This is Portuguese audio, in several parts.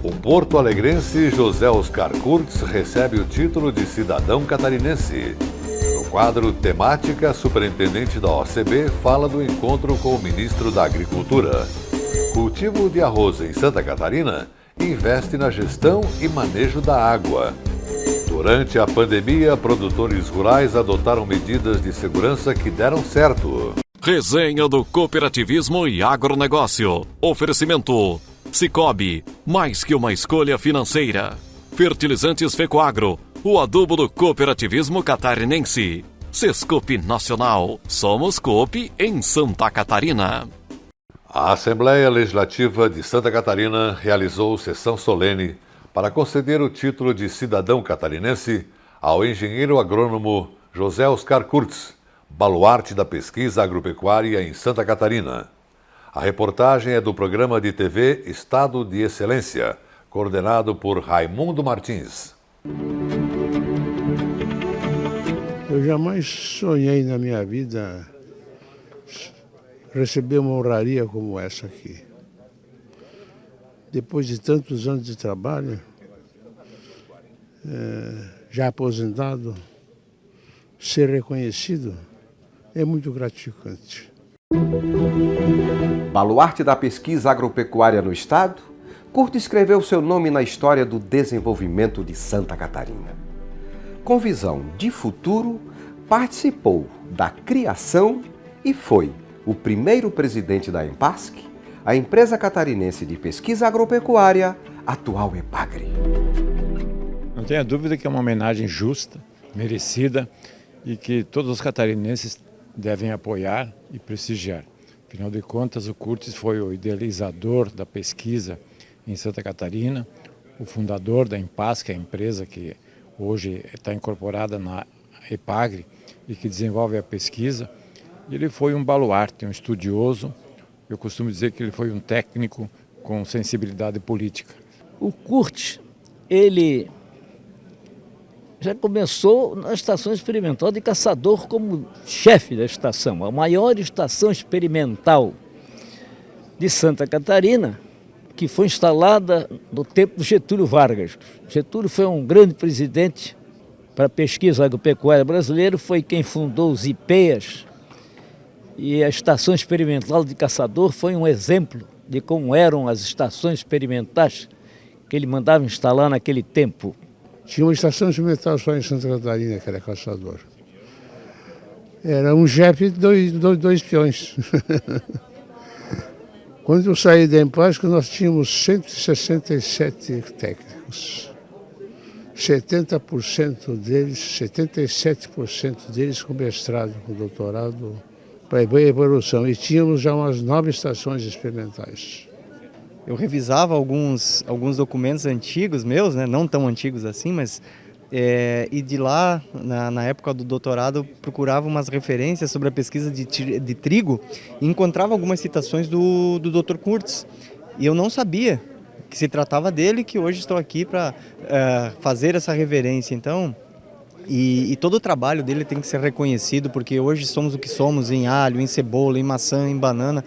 O porto-alegrense José Oscar Kurtz recebe o título de cidadão catarinense. No quadro Temática, superintendente da OCB fala do encontro com o ministro da Agricultura. Cultivo de arroz em Santa Catarina investe na gestão e manejo da água. Durante a pandemia, produtores rurais adotaram medidas de segurança que deram certo. Resenha do cooperativismo e agronegócio. Oferecimento: Sicoob, mais que uma escolha financeira. Fertilizantes Fecoagro, o adubo do cooperativismo catarinense. Sescope Nacional, somos Coop em Santa Catarina. A Assembleia Legislativa de Santa Catarina realizou sessão solene para conceder o título de cidadão catarinense ao engenheiro agrônomo José Oscar Kurtz, baluarte da pesquisa agropecuária em Santa Catarina. A reportagem é do programa de TV Estado de Excelência, coordenado por Raimundo Martins. Eu jamais sonhei na minha vida receber uma honraria como essa aqui. Depois de tantos anos de trabalho, já aposentado, ser reconhecido é muito gratificante. Baluarte da pesquisa agropecuária no Estado, Kurtz escreveu seu nome na história do desenvolvimento de Santa Catarina. Com visão de futuro, participou da criação e foi o primeiro presidente da EMPASC, a empresa catarinense de pesquisa agropecuária, atual EPAGRE. Não tenha dúvida que é uma homenagem justa, merecida e que todos os catarinenses devem apoiar e prestigiar. Afinal de contas, o Kurtz foi o idealizador da pesquisa em Santa Catarina, o fundador da EMPASC, a empresa que hoje está incorporada na EPAGRE e que desenvolve a pesquisa. Ele foi um baluarte, um estudioso. Eu costumo dizer que ele foi um técnico com sensibilidade política. O Kurtz, ele já começou na estação experimental de Caçador como chefe da estação, a maior estação experimental de Santa Catarina, que foi instalada no tempo do Getúlio Vargas. Getúlio foi um grande presidente para a pesquisa agropecuária brasileira, foi quem fundou os IPEAs, e a estação experimental de Caçador foi um exemplo de como eram as estações experimentais que ele mandava instalar naquele tempo. Tinha uma estação experimental só em Santa Catarina, que era Caçador. Era um JEP e dois peões. Quando eu saí da EMPASC, nós tínhamos 167 técnicos. 70% deles, 77% deles com mestrado, com doutorado para evolução. E tínhamos já umas 9 estações experimentais. Eu revisava alguns documentos antigos meus, né? Não tão antigos assim, mas e de lá, na época do doutorado, eu procurava umas referências sobre a pesquisa de trigo e encontrava algumas citações do Dr. Kurtz. E eu não sabia que se tratava dele, que hoje estou aqui para fazer essa reverência. Então, e todo o trabalho dele tem que ser reconhecido, porque hoje somos o que somos em alho, em cebola, em maçã, em banana,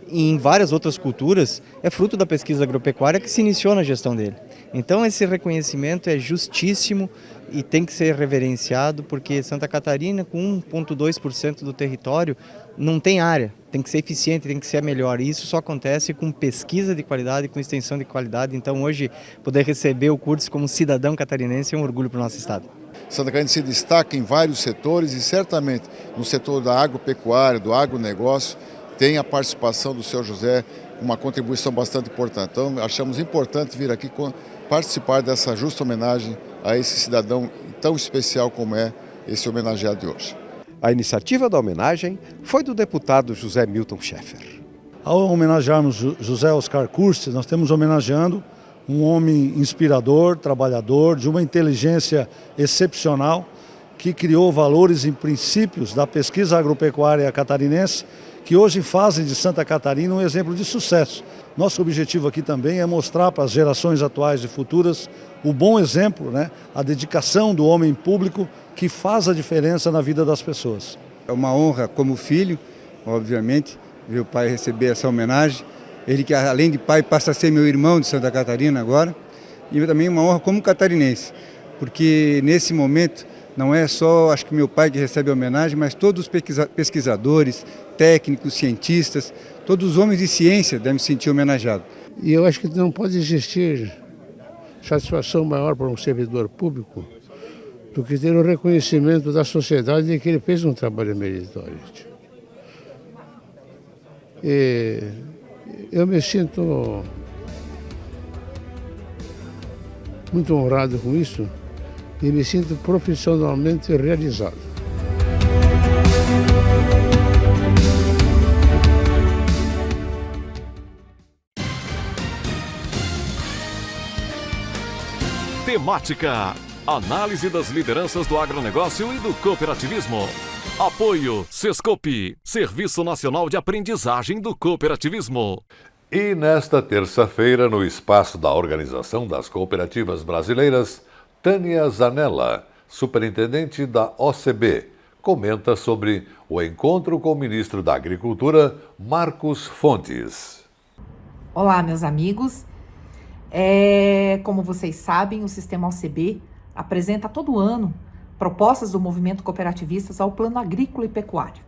e em várias outras culturas, é fruto da pesquisa agropecuária que se iniciou na gestão dele. Então esse reconhecimento é justíssimo e tem que ser reverenciado, porque Santa Catarina, com 1,2% do território, não tem área, tem que ser eficiente, tem que ser melhor. E isso só acontece com pesquisa de qualidade, com extensão de qualidade. Então hoje, poder receber o Kurtz como cidadão catarinense é um orgulho para o nosso estado. Santa Catarina se destaca em vários setores e certamente no setor da agropecuária, do agronegócio, tem a participação do seu José, uma contribuição bastante importante. Então, achamos importante vir aqui participar dessa justa homenagem a esse cidadão tão especial como é esse homenageado de hoje. A iniciativa da homenagem foi do deputado José Milton Schaeffer. Ao homenagearmos José Oscar Kurtz, nós estamos homenageando um homem inspirador, trabalhador, de uma inteligência excepcional, que criou valores e princípios da pesquisa agropecuária catarinense, que hoje fazem de Santa Catarina um exemplo de sucesso. Nosso objetivo aqui também é mostrar para as gerações atuais e futuras o bom exemplo, a dedicação do homem público que faz a diferença na vida das pessoas. É uma honra como filho, obviamente, ver o pai receber essa homenagem Ele que além de pai passa a ser meu irmão de Santa Catarina agora, e também uma honra como catarinense, porque nesse momento não é só, acho que meu pai que recebe a homenagem, mas todos os pesquisadores, técnicos, cientistas, todos os homens de ciência devem se sentir homenageados. E eu acho que não pode existir satisfação maior para um servidor público do que ter o reconhecimento da sociedade de que ele fez um trabalho meritório. E eu me sinto muito honrado com isso e me sinto profissionalmente realizado. Temática: análise das lideranças do agronegócio e do cooperativismo. Apoio Sescope, Serviço Nacional de Aprendizagem do Cooperativismo. E nesta terça-feira, no espaço da Organização das Cooperativas Brasileiras, Tânia Zanella, superintendente da OCB, comenta sobre o encontro com o ministro da Agricultura, Marcos Fontes. Olá, meus amigos. Como vocês sabem, o Sistema OCB apresenta todo ano propostas do movimento cooperativista ao Plano Agrícola e Pecuário.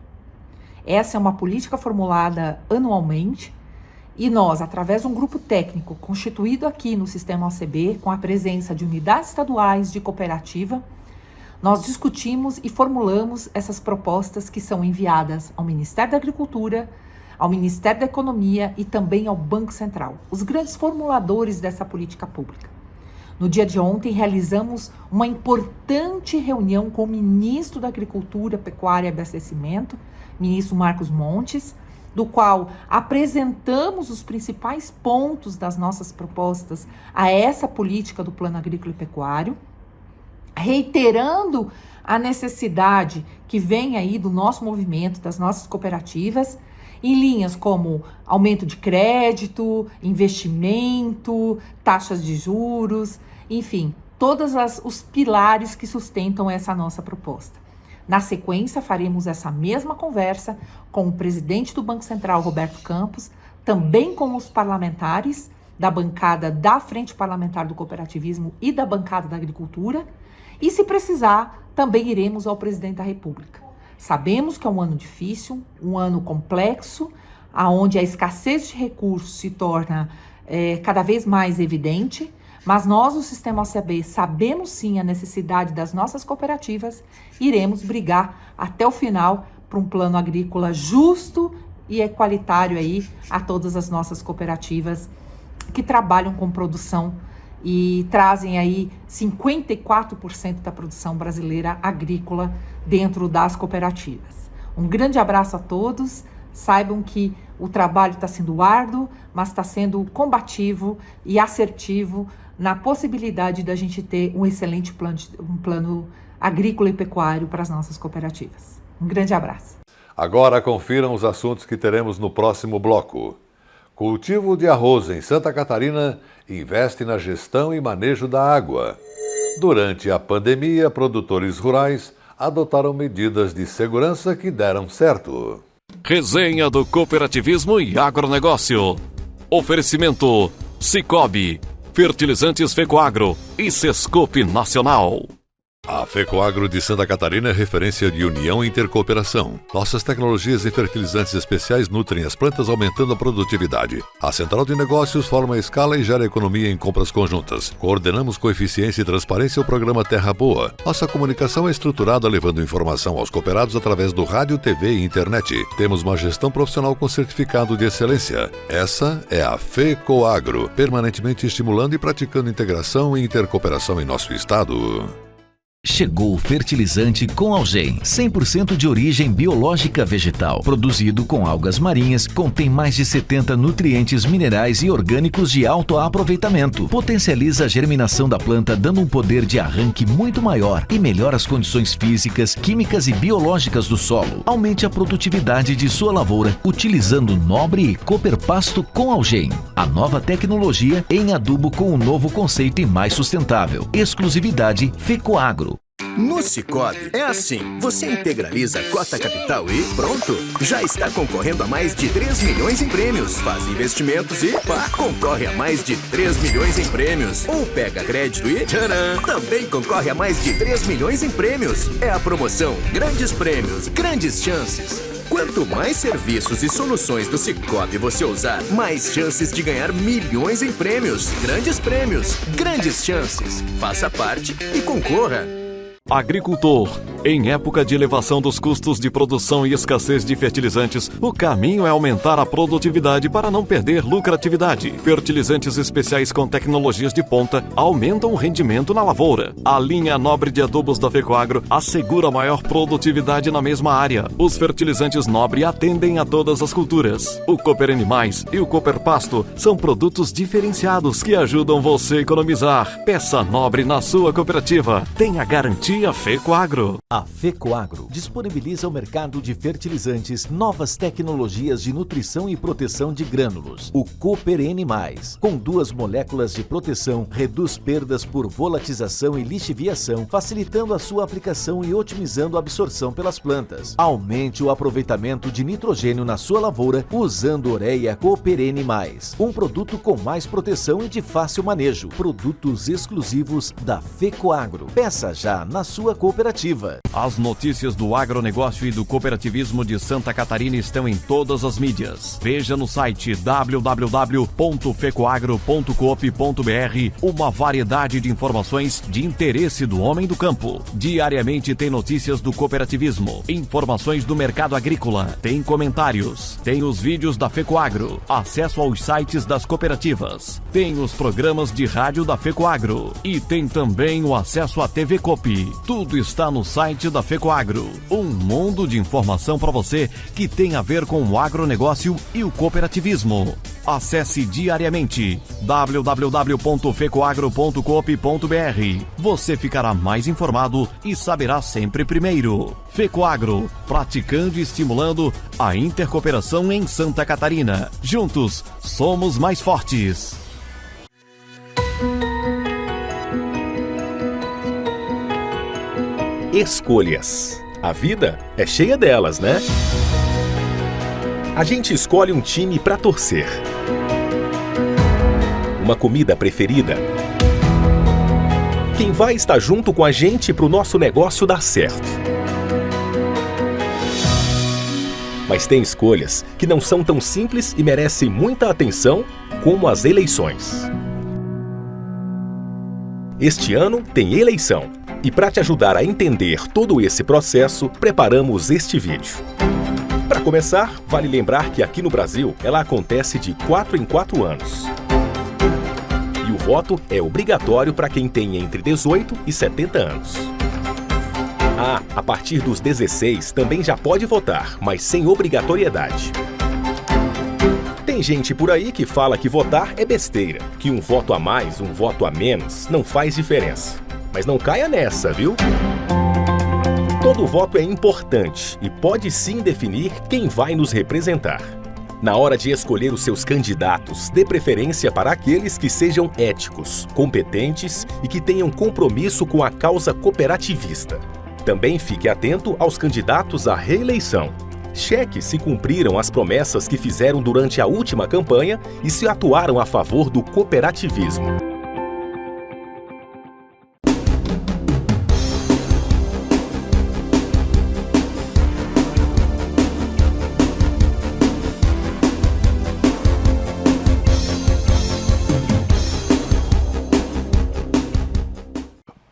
Essa é uma política formulada anualmente e nós, através de um grupo técnico constituído aqui no Sistema OCB, com a presença de unidades estaduais de cooperativa, nós discutimos e formulamos essas propostas que são enviadas ao Ministério da Agricultura, ao Ministério da Economia e também ao Banco Central, os grandes formuladores dessa política pública. No dia de ontem, realizamos uma importante reunião com o ministro da Agricultura, Pecuária e Abastecimento, ministro Marcos Montes, do qual apresentamos os principais pontos das nossas propostas a essa política do Plano Agrícola e Pecuário, reiterando a necessidade que vem aí do nosso movimento, das nossas cooperativas, em linhas como aumento de crédito, investimento, taxas de juros, enfim, todos os pilares que sustentam essa nossa proposta. Na sequência, faremos essa mesma conversa com o presidente do Banco Central, Roberto Campos, também com os parlamentares da bancada da Frente Parlamentar do Cooperativismo e da bancada da Agricultura, e, se precisar, também iremos ao presidente da República. Sabemos que é um ano difícil, um ano complexo, onde a escassez de recursos se torna cada vez mais evidente, mas nós, o Sistema OCB, sabemos sim a necessidade das nossas cooperativas, iremos brigar até o final para um plano agrícola justo e equalitário aí a todas as nossas cooperativas que trabalham com produção e trazem aí 54% da produção brasileira agrícola dentro das cooperativas. Um grande abraço a todos, saibam que o trabalho está sendo árduo, mas está sendo combativo e assertivo na possibilidade da gente ter um excelente plano agrícola e pecuário para as nossas cooperativas. Um grande abraço. Agora confiram os assuntos que teremos no próximo bloco. Cultivo de arroz em Santa Catarina investe na gestão e manejo da água. Durante a pandemia, produtores rurais adotaram medidas de segurança que deram certo. Resenha do Cooperativismo e Agronegócio. Oferecimento Cicobi, Fertilizantes Fecoagro e Sescope Nacional. A Fecoagro de Santa Catarina é referência de união e intercooperação. Nossas tecnologias e fertilizantes especiais nutrem as plantas, aumentando a produtividade. A Central de Negócios forma a escala e gera economia em compras conjuntas. Coordenamos com eficiência e transparência o programa Terra Boa. Nossa comunicação é estruturada levando informação aos cooperados através do rádio, TV e internet. Temos uma gestão profissional com certificado de excelência. Essa é a Fecoagro, permanentemente estimulando e praticando integração e intercooperação em nosso estado. Chegou o fertilizante com Algem, 100% de origem biológica vegetal, produzido com algas marinhas, contém mais de 70 nutrientes minerais e orgânicos de alto aproveitamento, potencializa a germinação da planta dando um poder de arranque muito maior e melhora as condições físicas, químicas e biológicas do solo. Aumente a produtividade de sua lavoura utilizando Nobre e Cooper Pasto com Algem, a nova tecnologia em adubo com um novo conceito e mais sustentável. Exclusividade Fecoagro. No Sicoob é assim, você integraliza a cota capital e pronto, já está concorrendo a mais de 3 milhões em prêmios. Faz investimentos e concorre a mais de 3 milhões em prêmios. Ou pega crédito e tcharam, também concorre a mais de 3 milhões em prêmios. É a promoção Grandes Prêmios, Grandes Chances. Quanto mais serviços e soluções do Sicoob você usar, mais chances de ganhar milhões em prêmios. Grandes prêmios, grandes chances. Faça parte e concorra. Agricultor. Em época de elevação dos custos de produção e escassez de fertilizantes, o caminho é aumentar a produtividade para não perder lucratividade. Fertilizantes especiais com tecnologias de ponta aumentam o rendimento na lavoura. A linha Nobre de adubos da Fecoagro assegura maior produtividade na mesma área. Os fertilizantes Nobre atendem a todas as culturas. O Cooper Animais e o Cooper Pasto são produtos diferenciados que ajudam você a economizar. Peça Nobre na sua cooperativa. Tenha garantia Fecoagro. A Fecoagro disponibiliza ao mercado de fertilizantes novas tecnologias de nutrição e proteção de grânulos. O Cooper N+, com 2 moléculas de proteção, reduz perdas por volatização e lixiviação, facilitando a sua aplicação e otimizando a absorção pelas plantas. Aumente o aproveitamento de nitrogênio na sua lavoura usando Ureia Cooper N+, um produto com mais proteção e de fácil manejo. Produtos exclusivos da Fecoagro. Peça já na sua cooperativa. As notícias do agronegócio e do cooperativismo de Santa Catarina estão em todas as mídias. Veja no site www.fecoagro.coop.br uma variedade de informações de interesse do homem do campo. Diariamente tem notícias do cooperativismo, informações do mercado agrícola, tem comentários, tem os vídeos da Fecoagro, acesso aos sites das cooperativas, tem os programas de rádio da Fecoagro e tem também o acesso à TV Coop. Tudo está no site da Fecoagro. Um mundo de informação para você que tem a ver com o agronegócio e o cooperativismo. Acesse diariamente www.fecoagro.coop.br. Você ficará mais informado e saberá sempre primeiro. Fecoagro, praticando e estimulando a intercooperação em Santa Catarina. Juntos, somos mais fortes. Escolhas. A vida é cheia delas, né? A gente escolhe um time pra torcer, uma comida preferida, quem vai estar junto com a gente pro nosso negócio dar certo. Mas tem escolhas que não são tão simples e merecem muita atenção como as eleições. Este ano tem eleição. E para te ajudar a entender todo esse processo, preparamos este vídeo. Para começar, vale lembrar que aqui no Brasil, ela acontece de 4 em 4 anos. E o voto é obrigatório para quem tem entre 18 e 70 anos. A partir dos 16 também já pode votar, mas sem obrigatoriedade. Tem gente por aí que fala que votar é besteira, que um voto a mais, um voto a menos, não faz diferença. Mas não caia nessa, viu? Todo voto é importante e pode sim definir quem vai nos representar. Na hora de escolher os seus candidatos, dê preferência para aqueles que sejam éticos, competentes e que tenham compromisso com a causa cooperativista. Também fique atento aos candidatos à reeleição. Cheque se cumpriram as promessas que fizeram durante a última campanha e se atuaram a favor do cooperativismo.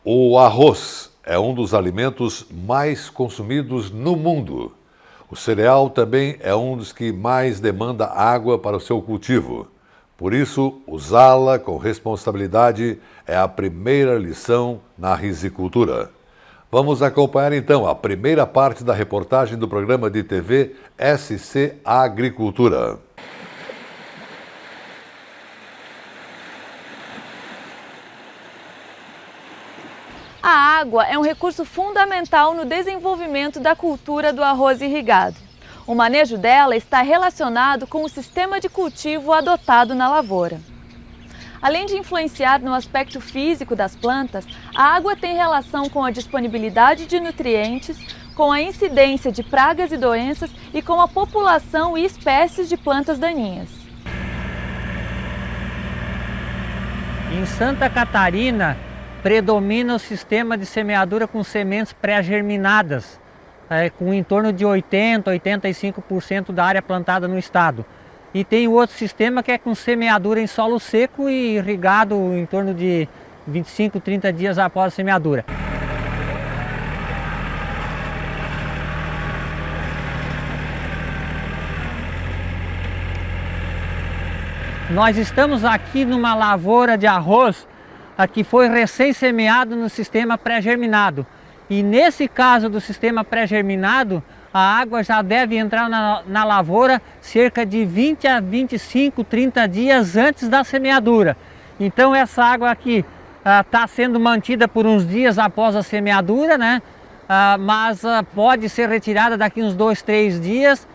O arroz é um dos alimentos mais consumidos no mundo. O cereal também é um dos que mais demanda água para o seu cultivo. Por isso, usá-la com responsabilidade é a primeira lição na risicultura. Vamos acompanhar então a primeira parte da reportagem do programa de TV SC Agricultura. A água é um recurso fundamental no desenvolvimento da cultura do arroz irrigado. O manejo dela está relacionado com o sistema de cultivo adotado na lavoura. Além de influenciar no aspecto físico das plantas, a água tem relação com a disponibilidade de nutrientes, com a incidência de pragas e doenças e com a população e espécies de plantas daninhas. Em Santa Catarina, predomina o sistema de semeadura com sementes pré-germinadas, com em torno de 80% a 85% da área plantada no estado. E tem o outro sistema que é com semeadura em solo seco e irrigado em torno de 25, 30 dias após a semeadura. Nós estamos aqui numa lavoura de arroz que foi recém-semeado no sistema pré-germinado. E nesse caso do sistema pré-germinado, a água já deve entrar na lavoura cerca de 20 a 25, 30 dias antes da semeadura. Então essa água aqui está sendo mantida por uns dias após a semeadura, né? Mas pode ser retirada daqui uns 2, 3 dias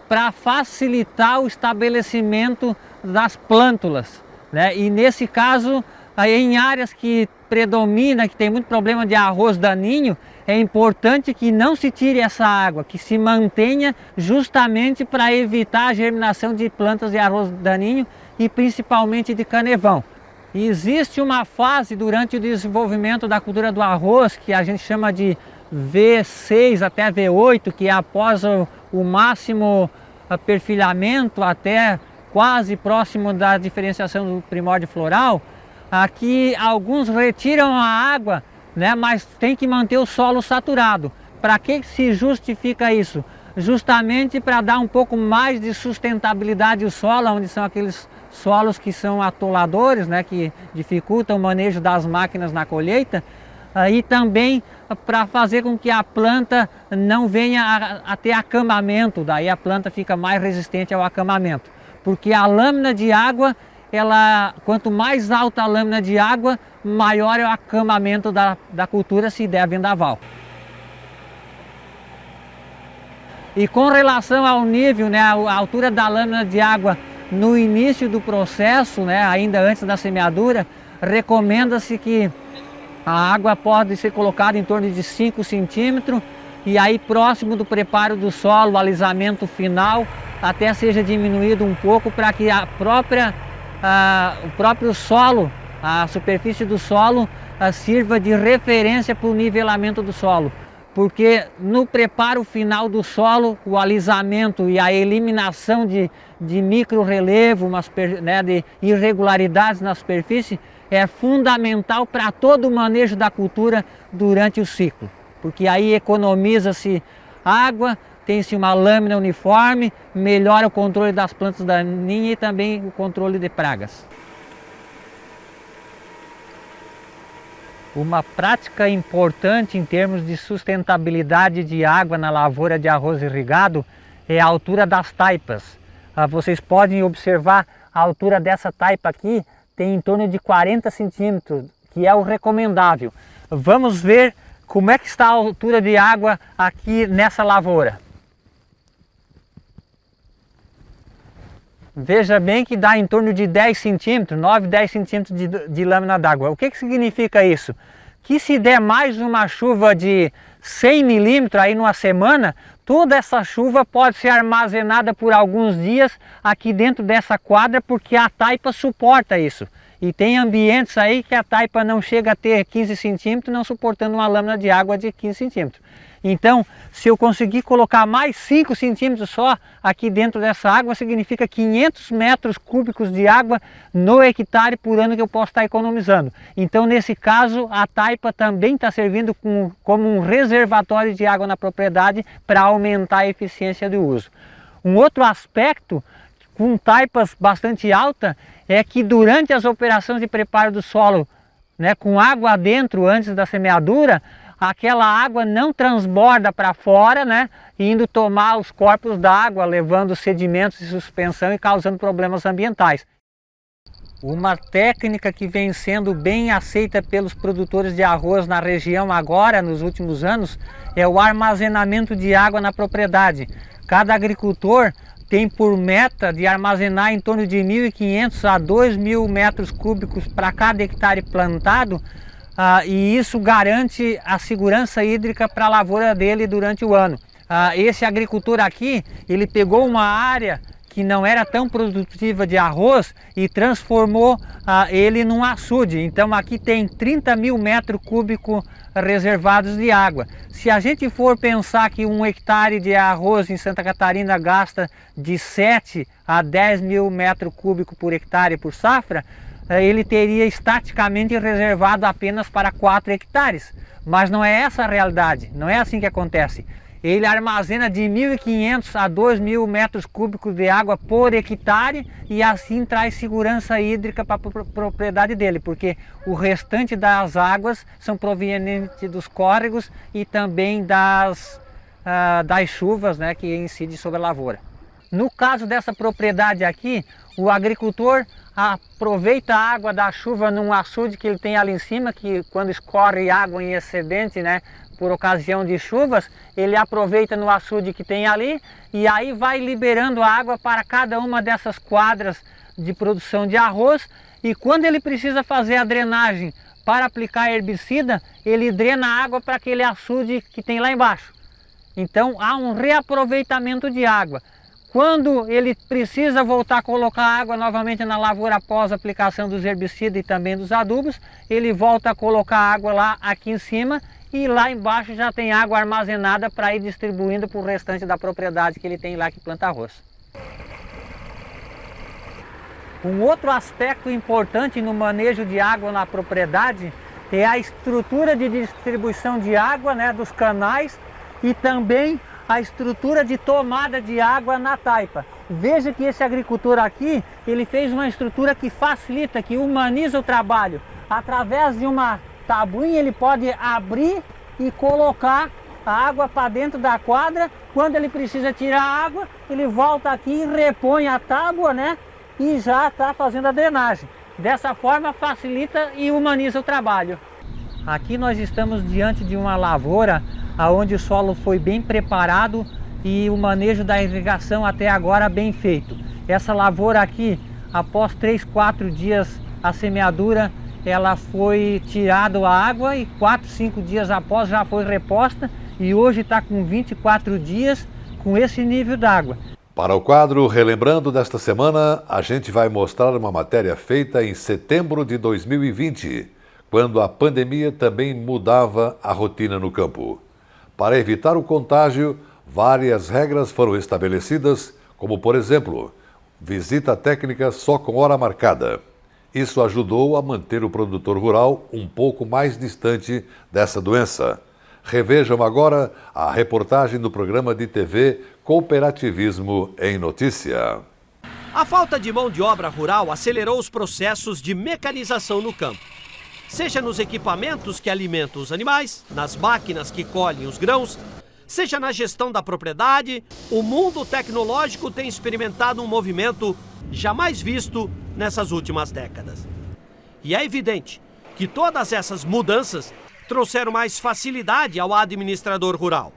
para facilitar o estabelecimento das plântulas, né? E nesse caso, em áreas que predomina, que tem muito problema de arroz daninho, é importante que não se tire essa água, que se mantenha justamente para evitar a germinação de plantas de arroz daninho e principalmente de canevão. E existe uma fase durante o desenvolvimento da cultura do arroz que a gente chama de V6 até V8, que é após o máximo perfilhamento até quase próximo da diferenciação do primórdio floral. Aqui alguns retiram a água, né, mas tem que manter o solo saturado. Para que se justifica isso? Justamente para dar um pouco mais de sustentabilidade ao solo, onde são aqueles solos que são atoladores, né, que dificultam o manejo das máquinas na colheita, e também para fazer com que a planta não venha a ter acamamento, daí a planta fica mais resistente ao acamamento. Porque a lâmina de água, quanto mais alta a lâmina de água, maior é o acamamento da cultura se der vendaval. E com relação ao nível, né, a altura da lâmina de água no início do processo, né, ainda antes da semeadura, recomenda-se que a água pode ser colocada em torno de 5 centímetros e aí próximo do preparo do solo, o alisamento final, até seja diminuído um pouco para que o próprio solo, a superfície do solo, sirva de referência para o nivelamento do solo. Porque no preparo final do solo, o alisamento e a eliminação de micro-relevo, né, de irregularidades na superfície, é fundamental para todo o manejo da cultura durante o ciclo. Porque aí economiza-se água, tem-se uma lâmina uniforme, melhora o controle das plantas daninhas e também o controle de pragas. Uma prática importante em termos de sustentabilidade de água na lavoura de arroz irrigado é a altura das taipas. Vocês podem observar a altura dessa taipa aqui, tem em torno de 40 centímetros, que é o recomendável. Vamos ver como é que está a altura de água aqui nessa lavoura. Veja bem que dá em torno de 10 centímetros, 9, 10 centímetros de lâmina d'água. O que significa isso? Que se der mais uma chuva de 100 milímetros aí numa semana, toda essa chuva pode ser armazenada por alguns dias aqui dentro dessa quadra, porque a taipa suporta isso. E tem ambientes aí que a taipa não chega a ter 15 centímetros, não suportando uma lâmina de água de 15 centímetros. Então, se eu conseguir colocar mais 5 centímetros só aqui dentro dessa água, significa 500 metros cúbicos de água no hectare por ano que eu posso estar economizando. Então, nesse caso, a taipa também está servindo como um reservatório de água na propriedade para aumentar a eficiência do uso. Um outro aspecto com taipas bastante alta é que durante as operações de preparo do solo, né, com água dentro antes da semeadura, aquela água não transborda para fora, né, indo tomar os corpos d'água, levando sedimentos de suspensão e causando problemas ambientais. Uma técnica que vem sendo bem aceita pelos produtores de arroz na região agora, nos últimos anos, é o armazenamento de água na propriedade. Cada agricultor tem por meta de armazenar em torno de 1.500 a 2.000 metros cúbicos para cada hectare plantado, e isso garante a segurança hídrica para a lavoura dele durante o ano. Esse agricultor aqui, ele pegou uma área que não era tão produtiva de arroz e transformou ele num açude. Então aqui tem 30.000 metros cúbicos reservados de água. Se a gente for pensar que 1 hectare de arroz em Santa Catarina gasta de 7 a 10.000 metros cúbicos por hectare por safra, ele teria estaticamente reservado apenas para 4 hectares. Mas não é essa a realidade, não é assim que acontece. Ele armazena de 1.500 a 2.000 metros cúbicos de água por hectare e assim traz segurança hídrica para a propriedade dele, porque o restante das águas são provenientes dos córregos e também das chuvas, né, que incidem sobre a lavoura. No caso dessa propriedade aqui, o agricultor aproveita a água da chuva num açude que ele tem ali em cima, que quando escorre água em excedente, né, por ocasião de chuvas, ele aproveita no açude que tem ali e aí vai liberando a água para cada uma dessas quadras de produção de arroz, e quando ele precisa fazer a drenagem para aplicar herbicida, ele drena a água para aquele açude que tem lá embaixo. Então há um reaproveitamento de água. Quando ele precisa voltar a colocar água novamente na lavoura após a aplicação dos herbicidas e também dos adubos, ele volta a colocar água lá aqui em cima e lá embaixo já tem água armazenada para ir distribuindo para o restante da propriedade que ele tem lá que planta arroz. Um outro aspecto importante no manejo de água na propriedade é a estrutura de distribuição de água, né, dos canais, e também a estrutura de tomada de água na taipa. Veja que esse agricultor aqui, ele fez uma estrutura que facilita, que humaniza o trabalho. Através de uma tabuinha ele pode abrir e colocar a água para dentro da quadra. Quando ele precisa tirar a água, ele volta aqui e repõe a tábua, né? E já está fazendo a drenagem. Dessa forma facilita e humaniza o trabalho. Aqui nós estamos diante de uma lavoura onde o solo foi bem preparado e o manejo da irrigação até agora bem feito. Essa lavoura aqui, após 3, 4 dias a semeadura, ela foi tirada a água e 4, 5 dias após já foi reposta e hoje está com 24 dias com esse nível d'água. Para o quadro Relembrando desta semana, a gente vai mostrar uma matéria feita em setembro de 2020, quando a pandemia também mudava a rotina no campo. Para evitar o contágio, várias regras foram estabelecidas, como por exemplo, visita técnica só com hora marcada. Isso ajudou a manter o produtor rural um pouco mais distante dessa doença. Revejam agora a reportagem do programa de TV Cooperativismo em Notícia. A falta de mão de obra rural acelerou os processos de mecanização no campo. Seja nos equipamentos que alimentam os animais, nas máquinas que colhem os grãos, seja na gestão da propriedade, o mundo tecnológico tem experimentado um movimento jamais visto nessas últimas décadas. E é evidente que todas essas mudanças trouxeram mais facilidade ao administrador rural,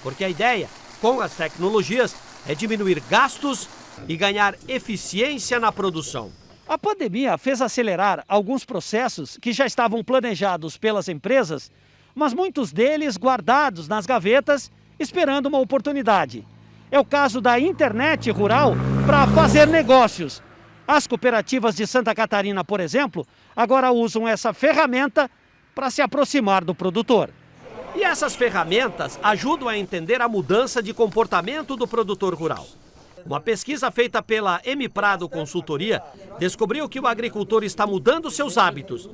porque a ideia, com as tecnologias, é diminuir gastos e ganhar eficiência na produção. A pandemia fez acelerar alguns processos que já estavam planejados pelas empresas, mas muitos deles guardados nas gavetas, esperando uma oportunidade. É o caso da internet rural para fazer negócios. As cooperativas de Santa Catarina, por exemplo, agora usam essa ferramenta para se aproximar do produtor. E essas ferramentas ajudam a entender a mudança de comportamento do produtor rural. Uma pesquisa feita pela M Prado Consultoria descobriu que o agricultor está mudando seus hábitos.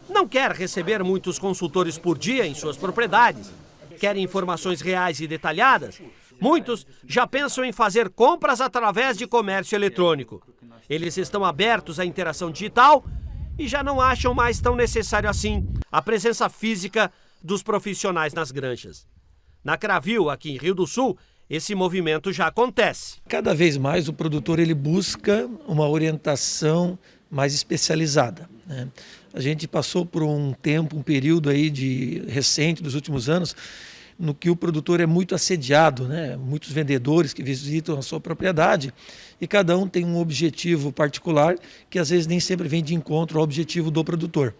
Não quer receber muitos consultores por dia em suas propriedades, quer informações reais e detalhadas. Muitos já pensam em fazer compras através de comércio eletrônico. Eles estão abertos à interação digital e já não acham mais tão necessário assim a presença física dos profissionais nas granjas. Na Cravil, aqui em Rio do Sul, esse movimento já acontece. Cada vez mais o produtor ele busca uma orientação mais especializada, né? A gente passou por um período aí recente, dos últimos anos, no que o produtor é muito assediado, né? Muitos vendedores que visitam a sua propriedade e cada um tem um objetivo particular que às vezes nem sempre vem de encontro ao objetivo do produtor.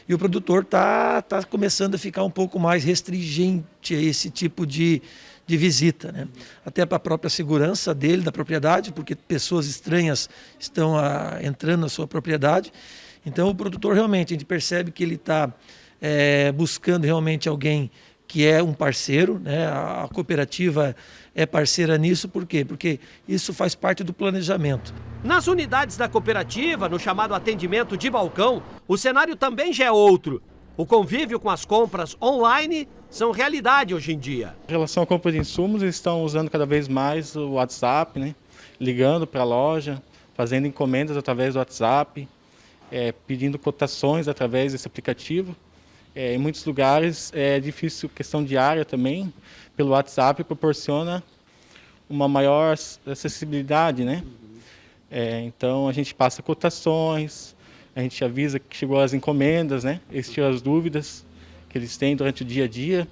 E o produtor está começando a ficar um pouco mais restringente a esse tipo de visita, né? Até para a própria segurança dele, da propriedade, porque pessoas estranhas estão entrando na sua propriedade. Então o produtor realmente, a gente percebe que ele está buscando realmente alguém que é um parceiro, né? A cooperativa é parceira nisso, por quê? Porque isso faz parte do planejamento. Nas unidades da cooperativa, no chamado atendimento de balcão, o cenário também já é outro. O convívio com as compras online são realidade hoje em dia. Em relação à compra de insumos, eles estão usando cada vez mais o WhatsApp, né? Ligando para a loja, fazendo encomendas através do WhatsApp, pedindo cotações através desse aplicativo. Em muitos lugares é difícil, questão de área também, pelo WhatsApp proporciona uma maior acessibilidade, né? Então a gente passa cotações, a gente avisa que chegou as encomendas, né? Eles tiram as dúvidas que eles têm durante o dia a dia.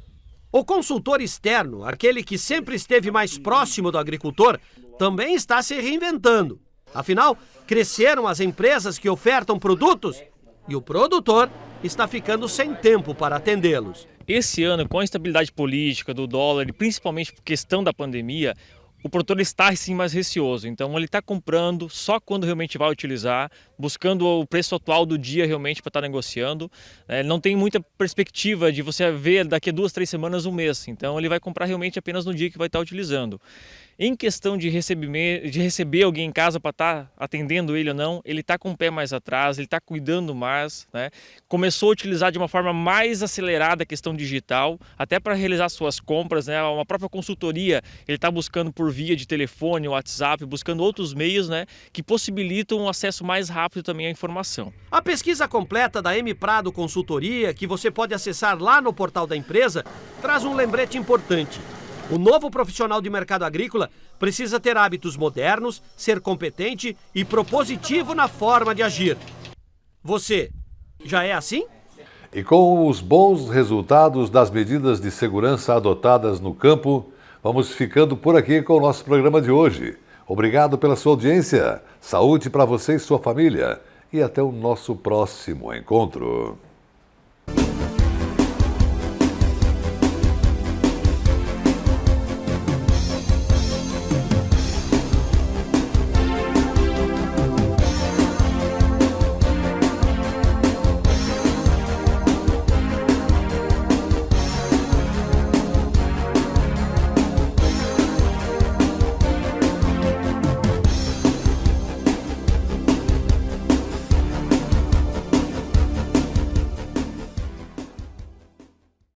O consultor externo, aquele que sempre esteve mais próximo do agricultor, também está se reinventando. Afinal, cresceram as empresas que ofertam produtos e o produtor está ficando sem tempo para atendê-los. Esse ano, com a instabilidade política do dólar e principalmente por questão da pandemia, o produtor está sim mais receoso, então ele está comprando só quando realmente vai utilizar, buscando o preço atual do dia realmente para estar negociando. Ele não tem muita perspectiva de você ver daqui a 2, 3 semanas, um mês, então ele vai comprar realmente apenas no dia que vai estar utilizando. Em questão de receber alguém em casa para estar atendendo ele ou não, ele está com o pé mais atrás, ele está cuidando mais, né? Começou a utilizar de uma forma mais acelerada a questão digital, até para realizar suas compras, né? Uma própria consultoria, ele está buscando por via de telefone, WhatsApp, buscando outros meios, né? Que possibilitam um acesso mais rápido também à informação. A pesquisa completa da M Prado Consultoria, que você pode acessar lá no portal da empresa, traz um lembrete importante. O novo profissional de mercado agrícola precisa ter hábitos modernos, ser competente e propositivo na forma de agir. Você já é assim? E com os bons resultados das medidas de segurança adotadas no campo, vamos ficando por aqui com o nosso programa de hoje. Obrigado pela sua audiência, saúde para você e sua família e até o nosso próximo encontro.